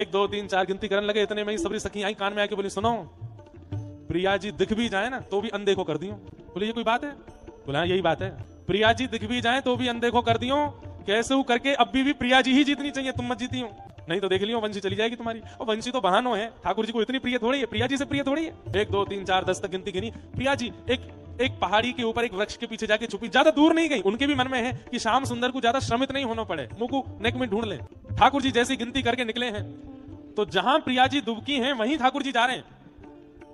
1 2 3 4 गिनती करने लगे, इतने में ही सबरी सखी आई कान में आके बोली, सुनो प्रिया जी दिख भी जाए ना तो भी अनदेखो कर दियो। बोले ये कोई बात है? बोला हाँ, यही बात है। प्रिया जी दिख भी जाए तो भी अनदेखो कर दियो, कैसे हूं करके अब भी प्रिया जी ही जीतनी चाहिए, तुम मत जीती हो, नहीं तो देख लियो वंशी चली जाएगी तुम्हारी। और वंशी तो बहानो है, ठाकुर जी को इतनी प्रिय थोड़ी है, प्रिया जी से प्रिय थोड़ी है। 1 2 3 4 10 तक गिनती गिनी। प्रिया जी एक पहाड़ी के ऊपर एक वृक्ष के पीछे जाके छुपी, ज्यादा दूर नहीं गई। उनके भी मन में है कि श्याम सुंदर को ज्यादा श्रमित नहीं होना पड़े, मुकु नेक में ढूंढ ले। ठाकुर जी जैसी गिनती करके निकले हैं तो जहां प्रिया जी दुबकी हैं वहीं ठाकुर जी जा रहे हैं।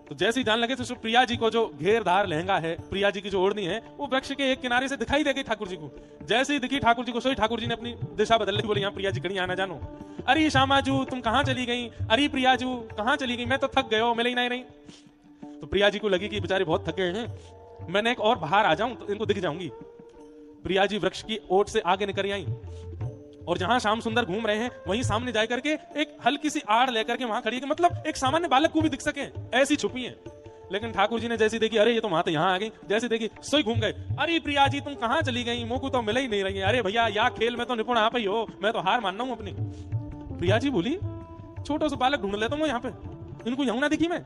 तो जैसे ही जान लगे तो प्रिया जी को जो घेरदार लहंगा है, प्रिया जी की जो ओढ़नी है, वो वृक्ष के एक किनारे से दिखाई दे गई ठाकुर जी को। जैसे ही दिखी ठाकुर जी को, सोई ठाकुर जी ने अपनी दिशा बदल ली, बोली यहाँ प्रिया जी कहीं आना जानो। अरे श्यामाजू तुम कहां चली गई? अरे प्रियाजू कहां चली गई? मैं तो थक गए हो, मिले ही नहीं। तो प्रिया जी को लगी कि बेचारे बहुत थक गए हैं, मैंने एक और बाहर आ जाऊं तो इनको दिख जाऊंगी। प्रिया जी वृक्ष की ओट से आगे निकल आई और जहां श्याम सुंदर घूम रहे हैं वहीं सामने जाकर के एक हल्की सी आड़ लेकर के वहां खड़ी है, मतलब एक सामान्य बालक को भी दिख सके ऐसी छुपी है। लेकिन ठाकुर जी ने जैसी देखी, अरे ये तो वहां तो यहाँ आ गई, जैसे देखी सोई घूम गए। अरे प्रिया जी तुम कहां चली गई? मुंह को तो मिल ही नहीं रही है। अरे भैया या खेल में तो निपुण आप ही हो, मैं तो हार मानना हूं अपनी। प्रिया जी बोली छोटा सा बालक ढूंढ लेता हूं यहाँ पे, इनको यूं ना दिखी मैं।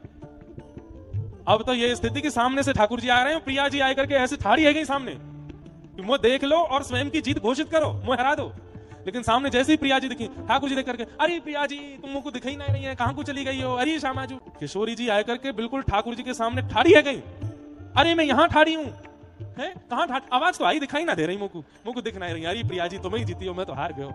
अब तो ये स्थिति के सामने से ठाकुर जी आ रहे हैं, प्रिया जी आकर के ऐसे ठाड़ी है गई सामने, मुझे देख लो और स्वयं की जीत घोषित करो, मुझे हरा दो। लेकिन सामने जैसे ही प्रिया जी दिखी, ठाकुर जी देख करके, अरे प्रिया जी तुम मुझको दिखाई नहीं रही है, कहां को चली गई हो? अरे श्यामाजू। किशोरी जी आकर के बिल्कुल ठाकुर जी के सामने ठाड़ी है गई। अरे मैं यहाँ ठाड़ी हूँ, है कहां ठाड़? आवाज तो आई, दिखाई ना दे रही मुझको दिख नहीं रही। अरे प्रिया जी तुम ही जीती हो, मैं तो हार गयो।